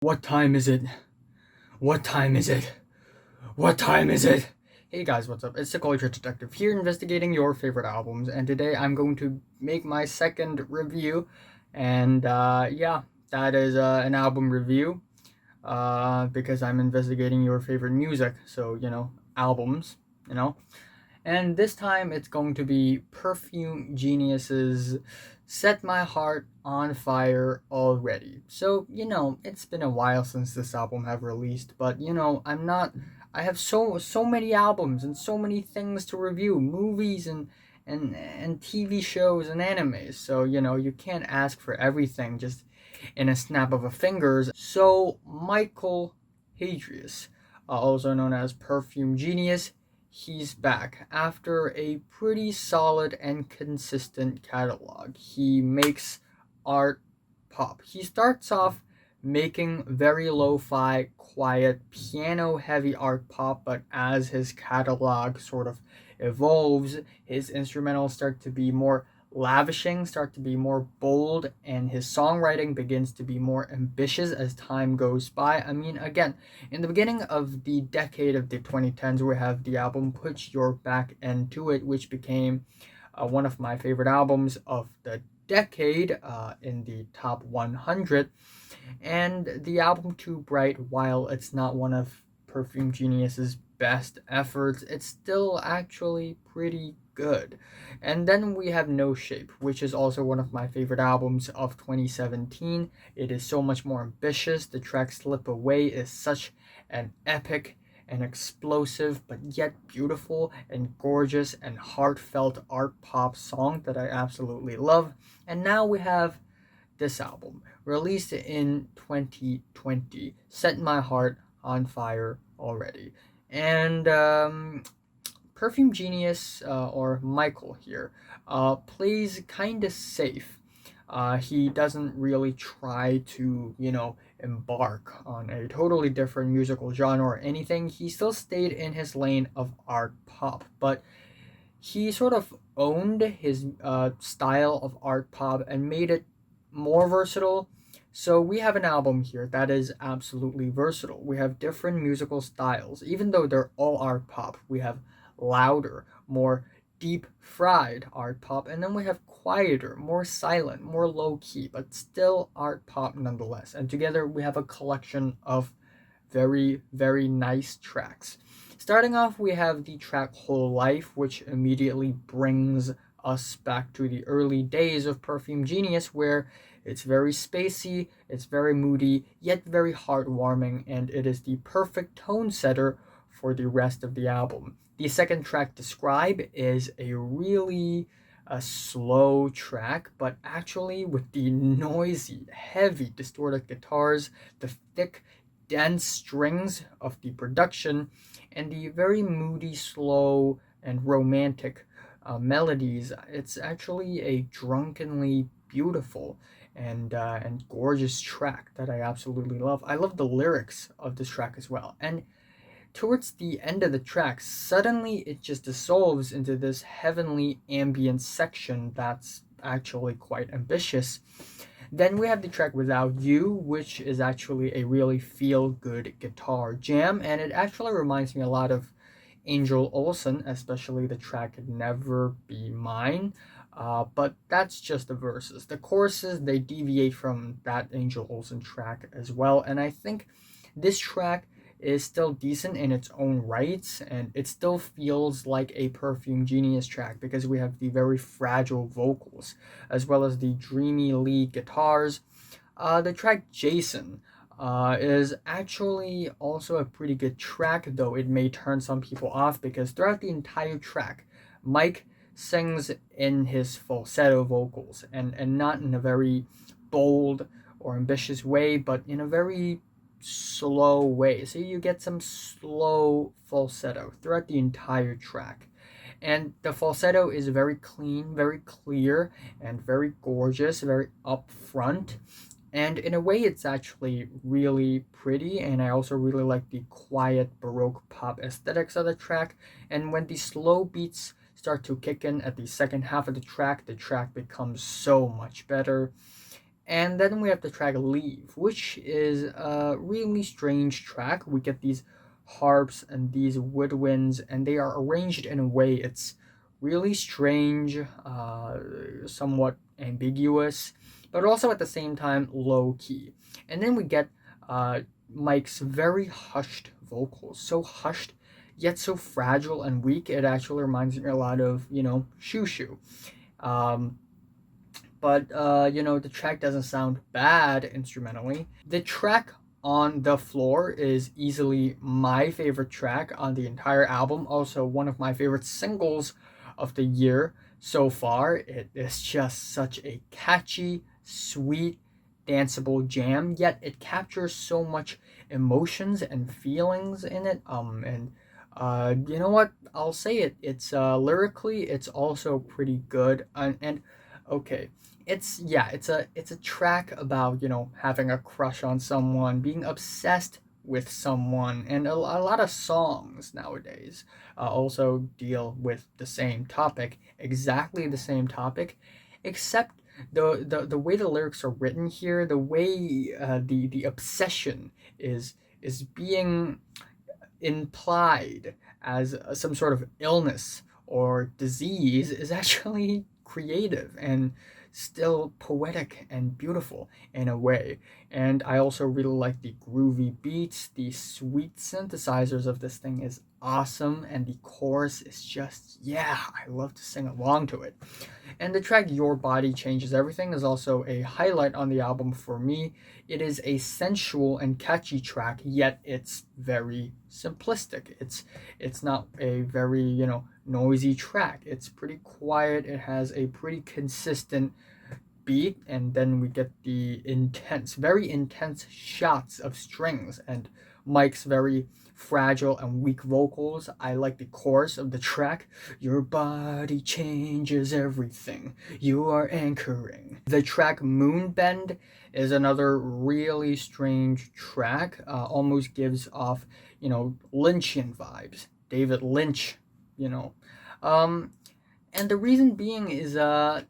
What time is it? What time is it? What time is it? Hey guys, what's up? It's the Culture Detective here investigating your favorite albums, and today I'm going to make my second review. And yeah, that is an album review because I'm investigating your favorite music. So, albums, you know. And this time it's going to be Perfume Genius's Set My Heart on Fire Already. So, it's been a while since this album have released, but I have so many albums and so many things to review, movies and TV shows and animes. So, you can't ask for everything just in a snap of a fingers. So, Michael Hadrius, also known as Perfume Genius, he's back after a pretty solid and consistent catalog. He makes art pop. He starts off making very lo-fi, quiet, piano-heavy art pop, but as his catalog sort of evolves, his instrumentals start to be more lavishing, start to be more bold, and his songwriting begins to be more ambitious as time goes by. I mean, again, in the beginning of the decade of the 2010s, we have the album Put Your Back Into It, which became one of my favorite albums of the decade in the top 100. And the album Too Bright, while it's not one of Perfume Genius's best efforts, it's still actually pretty good. And then we have No Shape, which is also one of my favorite albums of 2017. It is so much more ambitious. The track Slip Away is such an epic and explosive, but yet beautiful and gorgeous and heartfelt art pop song that I absolutely love. And now we have this album, released in 2020, Set My Heart on Fire Already. And Perfume Genius, or Michael here, plays kind of safe. He doesn't really try to, embark on a totally different musical genre or anything. He still stayed in his lane of art pop, but he sort of owned his style of art pop and made it more versatile. So we have an album here that is absolutely versatile. We have different musical styles, even though they're all art pop. We have louder, more deep fried art pop, and then we have quieter, more silent, more low key, but still art pop nonetheless. And together we have a collection of very, very nice tracks. Starting off, we have the track Whole Life, which immediately brings us back to the early days of Perfume Genius, where it's very spacey, it's very moody, yet very heartwarming, and it is the perfect tone setter for the rest of the album. The second track, Describe, is a really a slow track, but actually with the noisy, heavy, distorted guitars, the thick, dense strings of the production, and the very moody, slow, and romantic melodies. It's actually a drunkenly beautiful and gorgeous track that I absolutely love. I love the lyrics of this track as well. And towards the end of the track, suddenly it just dissolves into this heavenly ambient section that's actually quite ambitious. Then we have the track Without You, which is actually a really feel good guitar jam, and it actually reminds me a lot of Angel Olsen, especially the track Never Be Mine. But that's just the verses. The choruses, they deviate from that Angel Olsen track as well, and I think this track is still decent in its own rights, and it still feels like a Perfume Genius track because we have the very fragile vocals as well as the dreamy lead guitars. The track Jason is actually also a pretty good track, though it may turn some people off because throughout the entire track, Mike sings in his falsetto vocals and not in a very bold or ambitious way, but in a very slow way. So you get some slow falsetto throughout the entire track. And the falsetto is very clean, very clear, and very gorgeous, very upfront. And in a way, it's actually really pretty, and I also really like the quiet Baroque pop aesthetics of the track. And when the slow beats start to kick in at the second half of the track becomes so much better. And then we have the track Leave, which is a really strange track. We get these harps and these woodwinds, and they are arranged in a way it's really strange, somewhat ambiguous, but also at the same time low key. And then we get Mike's very hushed vocals, so hushed yet so fragile and weak. It actually reminds me a lot of, Shoo Shoo. Um, but the track doesn't sound bad instrumentally. The track On the Floor is easily my favorite track on the entire album, also one of my favorite singles of the year so far. It is just such a catchy, sweet, danceable jam, yet it captures so much emotions and feelings in it. And you know what? I'll say it. It's lyrically, it's also pretty good. And okay, it's a track about having a crush on someone, being obsessed with someone, and a lot of songs nowadays also deal with the same topic, exactly the same topic, except the way the lyrics are written here, the way the obsession is being implied as some sort of illness or disease is actually creative and still poetic and beautiful in a way. And I also really like the groovy beats. The sweet synthesizers of this thing is awesome, and the chorus is just, yeah, I love to sing along to it. And the track Your Body Changes Everything is also a highlight on the album for me. It is a sensual and catchy track, yet it's very simplistic. It's not a very, noisy track. It's pretty quiet. It has a pretty consistent beat, and then we get the very intense shots of strings and Mike's very fragile and weak vocals. I like the chorus of the track. Your body changes everything. You are anchoring. The track Moonbend is another really strange track. Almost gives off, Lynchian vibes. David Lynch, you know. Um, and the reason being is the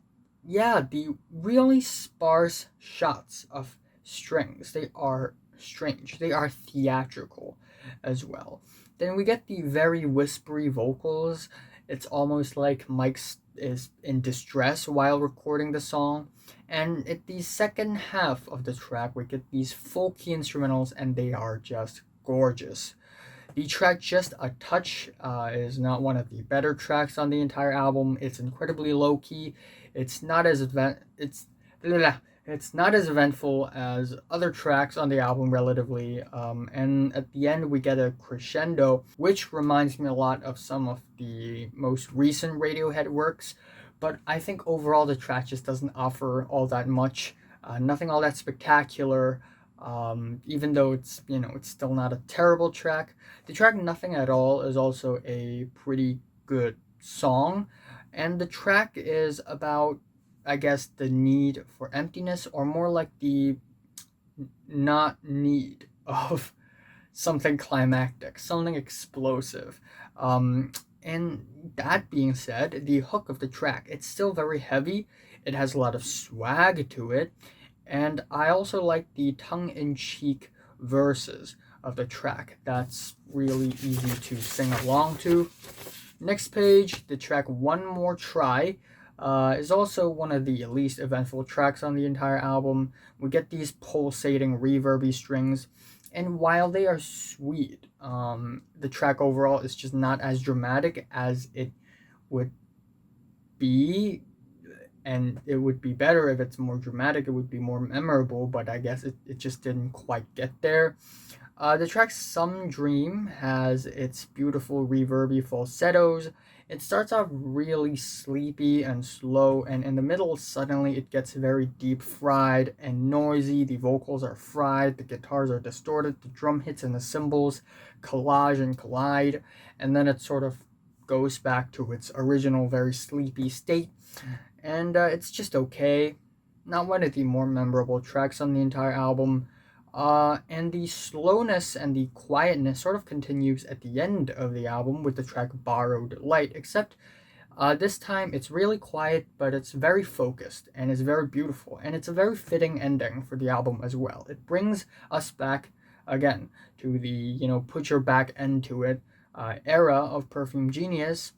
really sparse shots of strings, they are strange, they are theatrical as well. Then we get the very whispery vocals. It's almost like Mike is in distress while recording the song. And at the second half of the track we get these folky instrumentals, and they are just gorgeous. The track Just a Touch is not one of the better tracks on the entire album. It's incredibly low key. It's not as it's not as eventful as other tracks on the album relatively. And at the end we get a crescendo, which reminds me a lot of some of the most recent Radiohead works. But I think overall the track just doesn't offer all that much. Nothing all that spectacular. Even though it's still not a terrible track. The track Nothing at All is also a pretty good song, and the track is about, I guess, the need for emptiness, or more like the not need of something climactic, something explosive. And that being said, the hook of the track, it's still very heavy. It has a lot of swag to it, and I also like the tongue-in-cheek verses of the track. That's really easy to sing along to. Next page, the track One More Try is also one of the least eventful tracks on the entire album. We get these pulsating reverby strings, and while they are sweet, the track overall is just not as dramatic as it would be, and it would be better if it's more dramatic, it would be more memorable, but I guess it just didn't quite get there. The track Some Dream has its beautiful reverby falsettos. It starts off really sleepy and slow, and in the middle suddenly it gets very deep fried and noisy. The vocals are fried, the guitars are distorted, the drum hits and the cymbals collage and collide, and then it sort of goes back to its original very sleepy state. And it's just okay. Not one of the more memorable tracks on the entire album. And the slowness and the quietness sort of continues at the end of the album with the track Borrowed Light, except This time it's really quiet, but it's very focused and it's very beautiful, and it's a very fitting ending for the album as well. It brings us back again to the, put your back end to it era of Perfume Genius.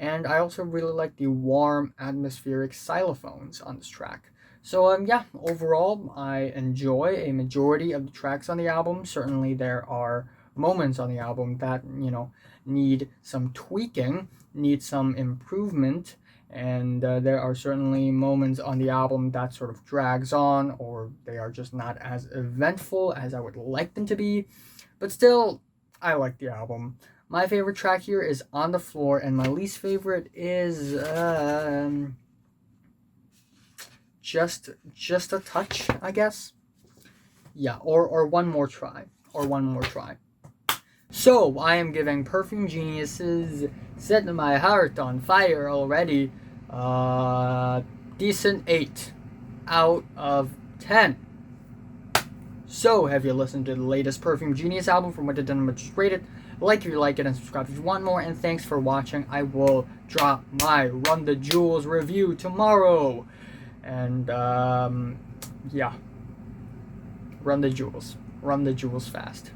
And I also really like the warm atmospheric xylophones on this track. So yeah, overall I enjoy a majority of the tracks on the album. Certainly there are moments on the album that, need some tweaking, need some improvement, and there are certainly moments on the album that sort of drags on, or they are just not as eventful as I would like them to be. But still, I like the album. My favorite track here is On the Floor, and my least favorite is just a touch, I guess. Yeah, or one more try, So I am giving Perfume Genius's Setting My Heart on Fire already decent 8 out of 10. So, have you listened to the latest Perfume Genius album from what it done much rated? Like if you like it, and subscribe if you want more, and thanks for watching. I will drop my Run the Jewels review tomorrow. And yeah, run the jewels fast.